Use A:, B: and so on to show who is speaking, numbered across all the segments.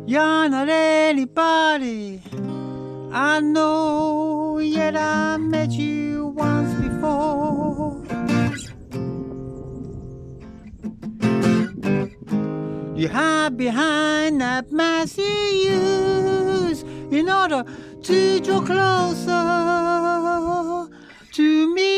A: You're not anybody I know, yet I met you once before. You hide behind that mask you use in order to draw closer to me.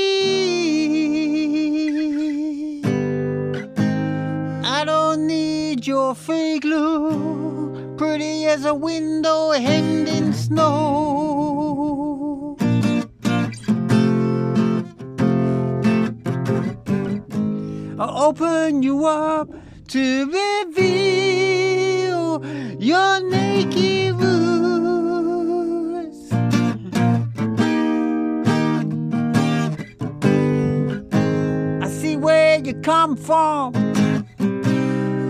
A: I don't need your fake look, pretty as a window hemmed in snow. I'll open you up to reveal your naked roots. I see where you come from,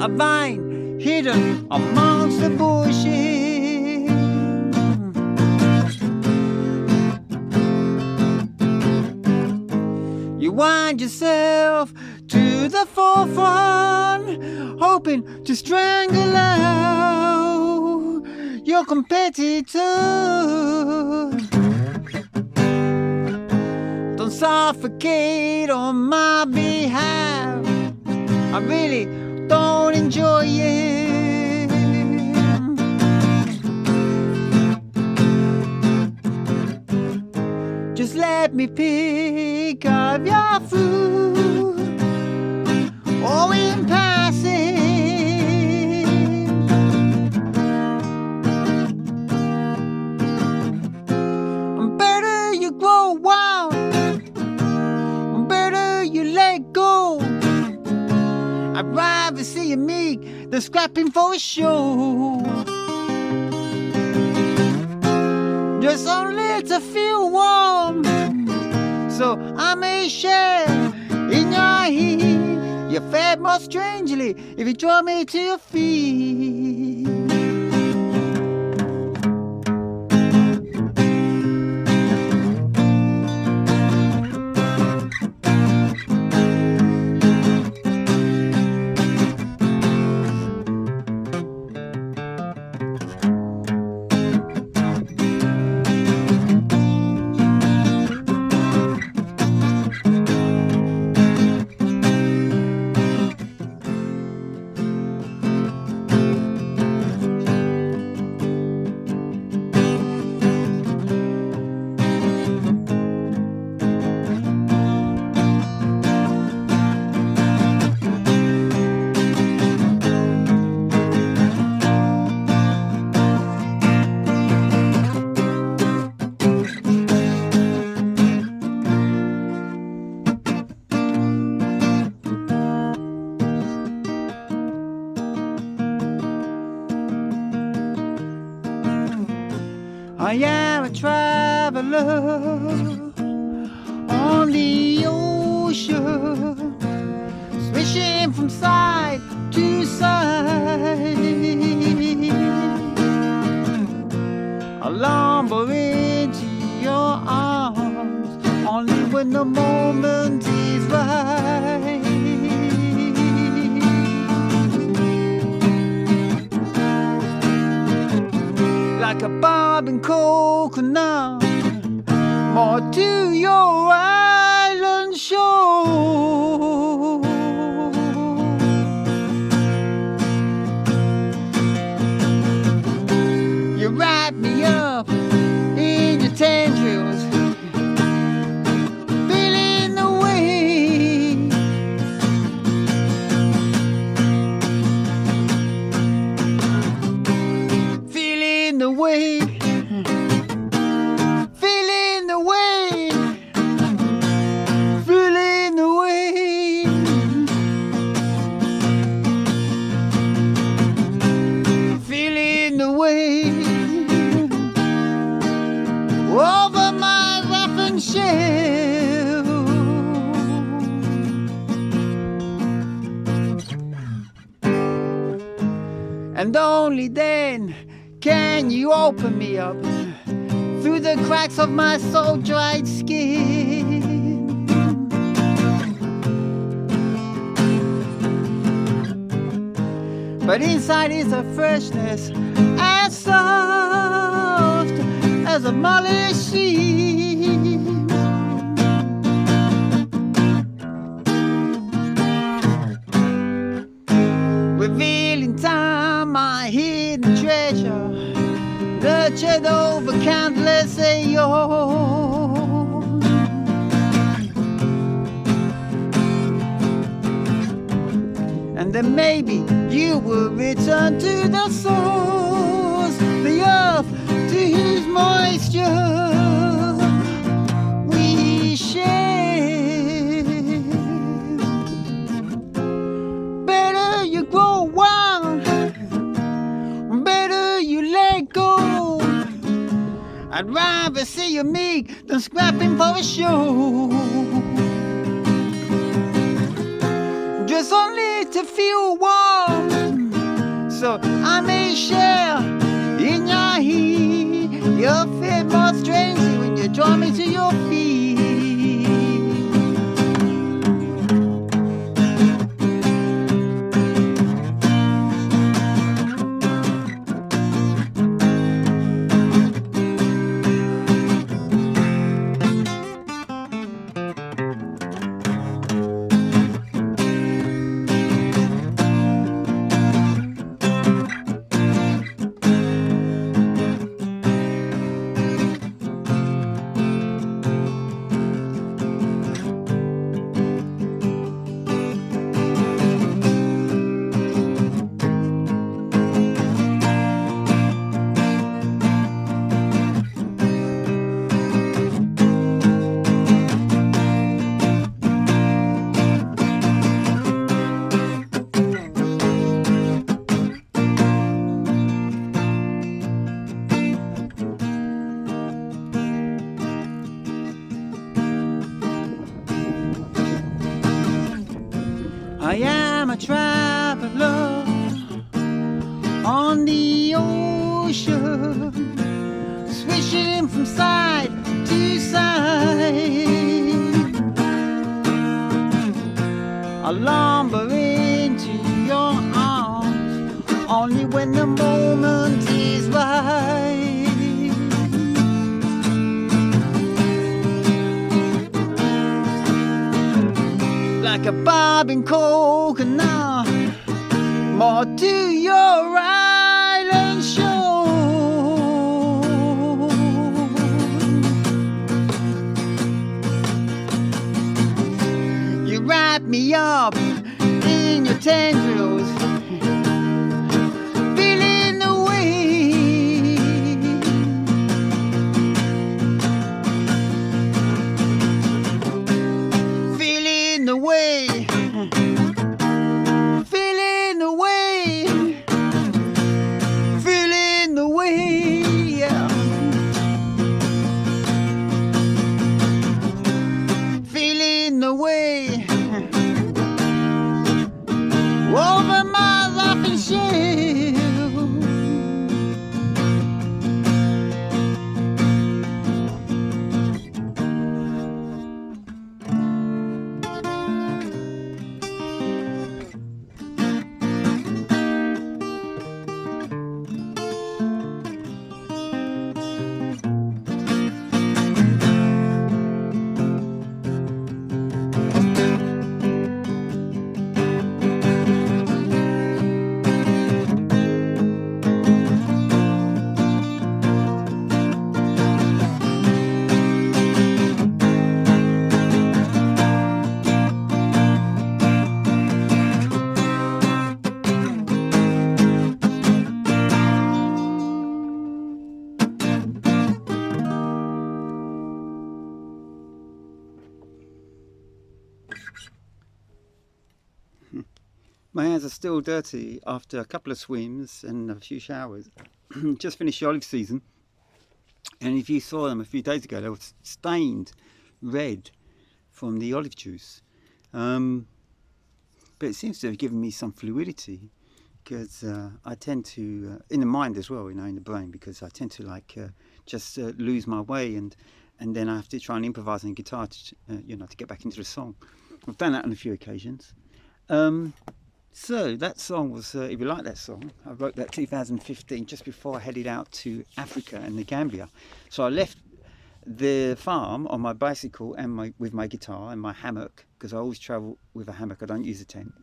A: a vine hidden amongst the bushes. You wind yourself to the forefront, hoping to strangle out your competitor. Don't suffocate on my behalf, I really don't enjoy it. Just let me pick up your food, or in passing. Better you grow wild, better you let go. I'd rather see you meek than scrapping for a show. Just only to feel warm, so I may share in your heat. You fare more strangely if you draw me to your feet. I am a traveler on the ocean, swishing from side to side. I lumber into your arms only when the moment is right. Like a bobbing coconut, more to your island shore. You wrap me up in your tendrils, feeling the wind. Feeling the wind. Feeling the wind. Feeling the wind. Feeling the wind over my roughened shell. And only then can you open me up through the cracks of my soul-dried skin. But inside is a freshness soft as a molly seam. Revealing time, my hidden treasure, nurtured over countless aeons. And then maybe you will return to the source, the earth to whose moisture we share. Better you grow wild, better you let go. I'd rather see you meek than scrapping for a show. Just only to feel warm, so I may share in your heat. You feel more strangely when you draw me to your feet. I am a traveler on the ocean, swishing from side to side. I lumber into your arms only when the moment is right. Like a bobbing coconut, more to your island shore. You wrap me up in your tendrils, feeling the wind. Feeling the way, feeling the way, feeling the way, yeah. Feeling the way over my laughing shell. My hands are still dirty after a couple of swims and a few showers. Just finished the olive season, and if you saw them a few days ago, they were stained red from the olive juice. But it seems to have given me some fluidity, because I tend to, in the mind as well, you know, in the brain, because I tend to like just lose my way, and then I have to try and improvise on the guitar to, you know, to get back into the song. I've done that on a few occasions. So that song was, if you like that song, I wrote that 2015, just before I headed out to Africa and the Gambia. So I left the farm on my bicycle and with my guitar and my hammock, because I always travel with a hammock. I don't use a tent.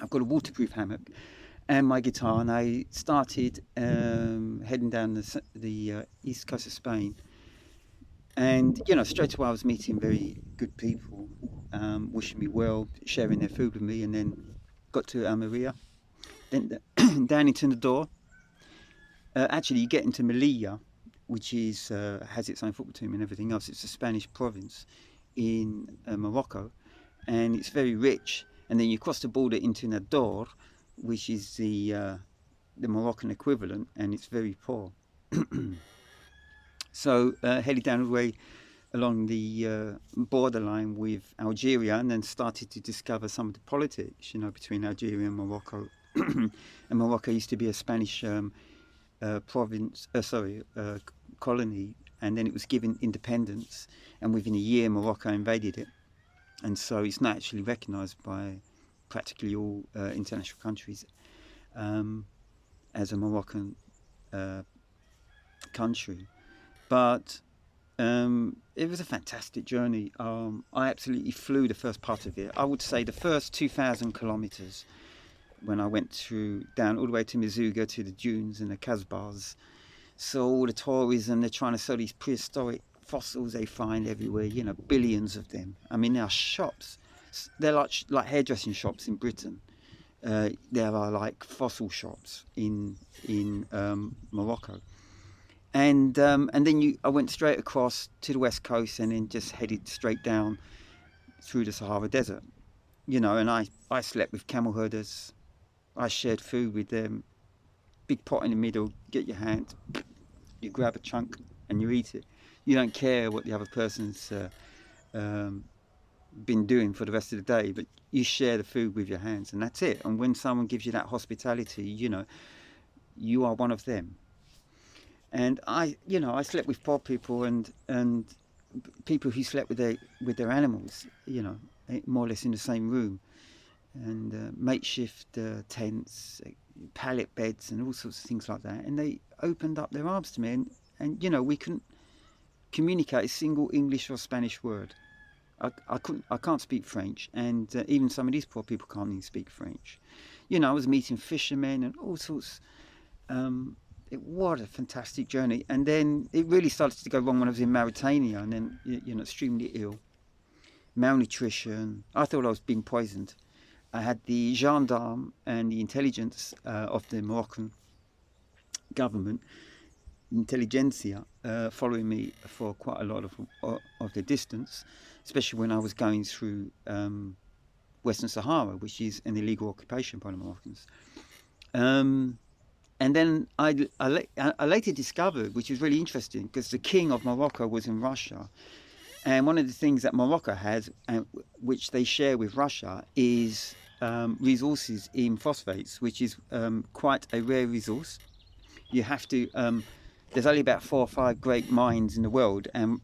A: I've got a waterproof hammock and my guitar, and I started heading down the east coast of Spain. And you know, straight away I was meeting very good people, wishing me well, sharing their food with me, and then got to Almeria, then down into the door. Actually, you get into Melilla, which is has its own football team and everything else. It's a Spanish province in Morocco, and it's very rich. And then you cross the border into Nador, which is the Moroccan equivalent, and it's very poor. So headed down all the way along the borderline with Algeria, and then started to discover some of the politics, you know, between Algeria and Morocco. And Morocco used to be a Spanish colony, and then it was given independence, and within a year Morocco invaded it, and so it's not actually recognised by practically all international countries as a Moroccan country. But it was a fantastic journey. I absolutely flew the first part of it. I would say the first 2,000 kilometres, when I went down all the way to Mezuga, to the dunes and the Casbahs. So all the tourism, they're trying to sell these prehistoric fossils they find everywhere, you know, billions of them. I mean, there are shops. They're like hairdressing shops in Britain. There are like fossil shops in Morocco. And then I went straight across to the west coast, and then just headed straight down through the Sahara Desert. You know, and I slept with camel herders. I shared food with them. Big pot in the middle, get your hand, you grab a chunk and you eat it. You don't care what the other person's been doing for the rest of the day, but you share the food with your hands, and that's it. And when someone gives you that hospitality, you know, you are one of them. And I slept with poor people and people who slept with their animals, you know, more or less in the same room, and makeshift tents, pallet beds, and all sorts of things like that. And they opened up their arms to me, and you know, we couldn't communicate a single English or Spanish word. I can't speak French, and even some of these poor people can't even speak French. You know, I was meeting fishermen and all sorts. What a fantastic journey. And then it really started to go wrong when I was in Mauritania, and then, you know, extremely ill, malnutrition. I thought I was being poisoned. I had the gendarme and the intelligence of the Moroccan government, intelligentsia, following me for quite a lot of the distance, especially when I was going through Western Sahara, which is an illegal occupation by the Moroccans. And then I later discovered, which is really interesting, because the king of Morocco was in Russia. And one of the things that Morocco has, which they share with Russia, is resources in phosphates, which is quite a rare resource. You have to, there's only about 4 or 5 great mines in the world, and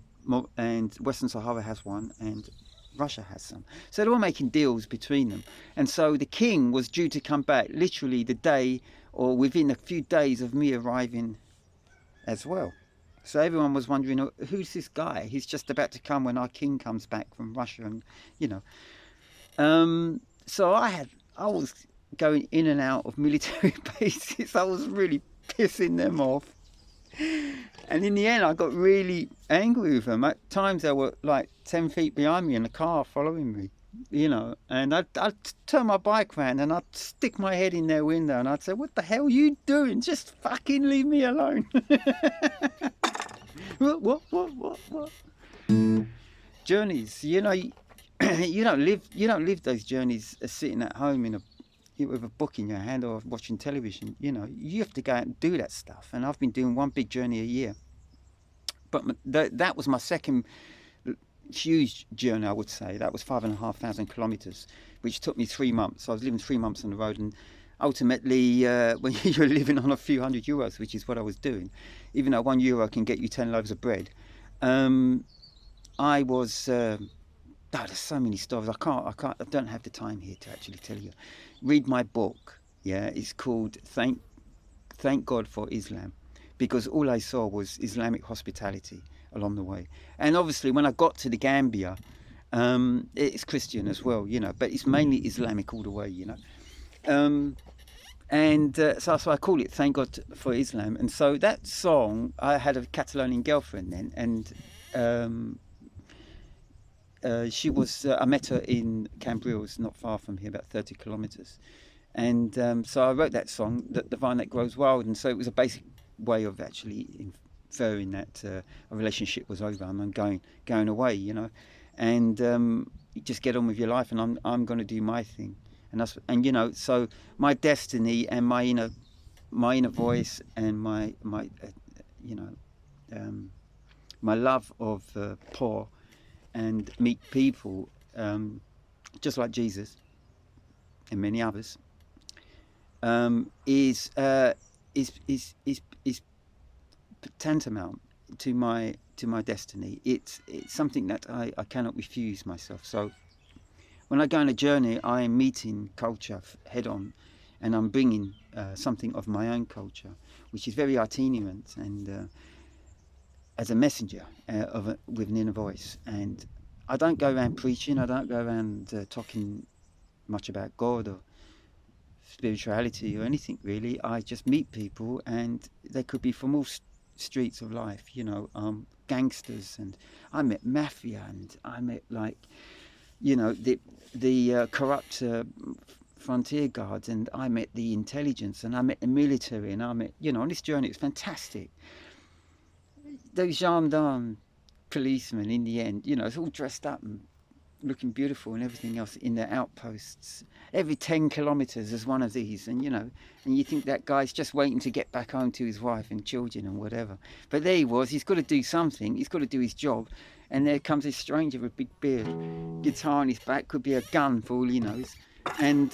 A: Western Sahara has one, and Russia has some. So they're all making deals between them. And so the king was due to come back literally the day, or within a few days of me arriving as well. So everyone was wondering, oh, who's this guy? He's just about to come when our king comes back from Russia, and you know. So I was going in and out of military bases. I was really pissing them off. And in the end, I got really angry with them. At times, they were like 10 feet behind me in the car following me, you know. And I'd turn my bike around and I'd stick my head in their window and I'd say, what the hell are you doing? Just fucking leave me alone. What? Journeys, you know, you don't live those journeys sitting at home with a book in your hand or watching television. You know, you have to go out and do that stuff. And I've been doing one big journey a year. But that was my second huge journey, I would say. That was 5,500 kilometers, which took me 3 months. I was living 3 months on the road, and ultimately, when you're living on a few hundred euros, which is what I was doing, even though €1 can get you 10 loaves of bread, I was Oh, there's so many stories. I don't have the time here to actually tell you. Read my book. Yeah, it's called Thank God for Islam, because all I saw was Islamic hospitality along the way. And obviously, when I got to the Gambia, it's Christian as well, you know, but it's mainly Islamic all the way, you know. So I call it Thank God for Islam. And so that song, I had a Catalonian girlfriend then, and I met her in Cambrils, not far from here, about 30 kilometres. And so I wrote that song, The Vine That Grows Wild. And so it was a basic way of actually inferring that a relationship was over and I'm going away, you know. And you just get on with your life, and I'm going to do my thing. And you know, so my destiny and my inner voice and my you know, my love of poor and meek people, just like Jesus and many others, is tantamount to my destiny. It's something that I cannot refuse myself. So when I go on a journey, I am meeting culture head on, and I'm bringing something of my own culture, which is very itinerant and as a messenger with an inner voice. And I don't go around preaching. I don't go around talking much about God or spirituality or anything really. I just meet people, and they could be from all streets of life, you know, gangsters, and I met mafia, and I met, like, you know, the corrupt frontier guards, and I met the intelligence, and I met the military, and I met, you know, on this journey, it's fantastic. Those gendarme policemen, in the end, you know, it's all dressed up and looking beautiful and everything else in their outposts. Every 10 kilometres there's one of these, and you know, and you think that guy's just waiting to get back home to his wife and children and whatever. But there he was, he's got to do something, he's got to do his job, and there comes this stranger with a big beard, guitar on his back, could be a gun for all he knows, and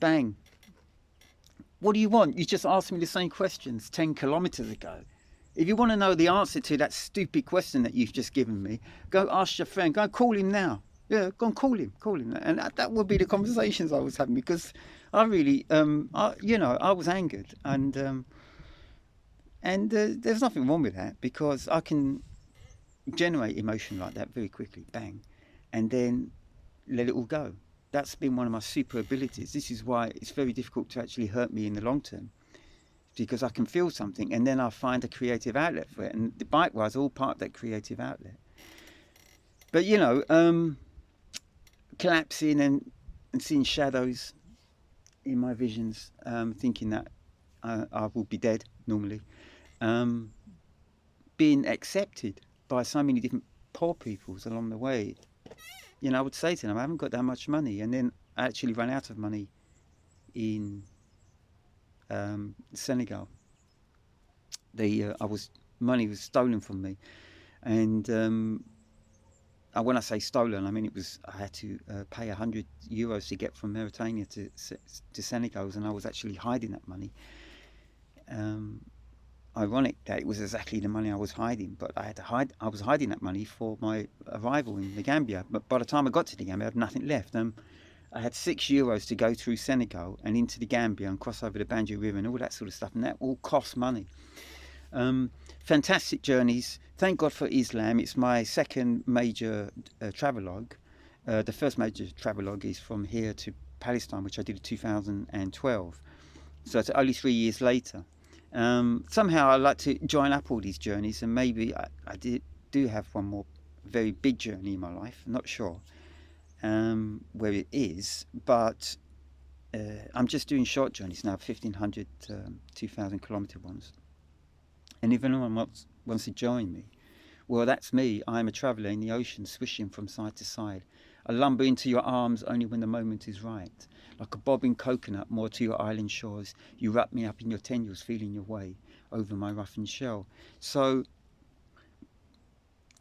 A: bang. What do you want? You just asked me the same questions 10 kilometres ago. If you want to know the answer to that stupid question that you've just given me, go ask your friend, go call him now. Yeah, go and call him. And that would be the conversations I was having, because I really, you know, I was angered. And there's nothing wrong with that, because I can generate emotion like that very quickly, bang, and then let it all go. That's been one of my super abilities. This is why it's very difficult to actually hurt me in the long term, because I can feel something and then I find a creative outlet for it, and the bike ride's all part of that creative outlet. But you know, collapsing and seeing shadows in my visions, thinking that I will be dead normally, being accepted by so many different poor peoples along the way. You know, I would say to them, I haven't got that much money, and then I actually ran out of money in Senegal. Money was stolen from me, and when I say stolen, I mean I had to pay €100 to get from Mauritania to Senegal, and I was actually hiding that money. Ironic that it was exactly the money I was hiding, but I was hiding that money for my arrival in the Gambia. But by the time I got to the Gambia, I had nothing left. I had €6 to go through Senegal and into the Gambia and cross over the Banjul River and all that sort of stuff, and that all cost money. Fantastic journeys. Thank God for Islam. It's my second major travelogue. The first major travelogue is from here to Palestine, which I did in 2012. So it's only 3 years later. Somehow I like to join up all these journeys, and maybe I do have one more very big journey in my life. I'm not sure where it is, but I'm just doing short journeys now, 1,500, 2,000 kilometre ones. And if anyone wants to join me, well, that's me. I'm a traveller in the ocean, swishing from side to side. I lumber into your arms only when the moment is right. Like a bobbing coconut moored to your island shores, you wrap me up in your tendrils, feeling your way over my roughened shell. So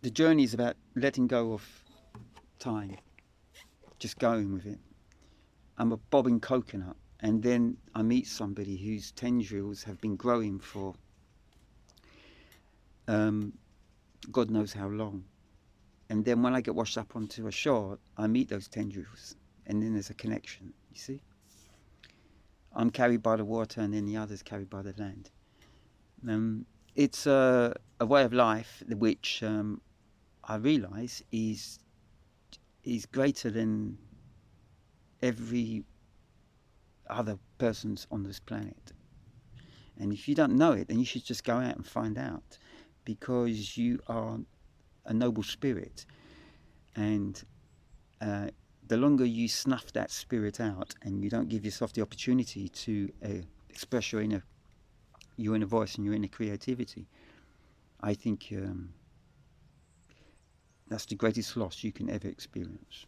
A: the journey is about letting go of time, just going with it. I'm a bobbing coconut, and then I meet somebody whose tendrils have been growing for God knows how long. And then when I get washed up onto a shore, I meet those tendrils, and then there's a connection, you see? I'm carried by the water, and then the other's carried by the land. It's a way of life which I realise is greater than every other person's on this planet. And if you don't know it, then you should just go out and find out, because you are a noble spirit, and the longer you snuff that spirit out and you don't give yourself the opportunity to express your inner voice and your inner creativity, I think that's the greatest loss you can ever experience.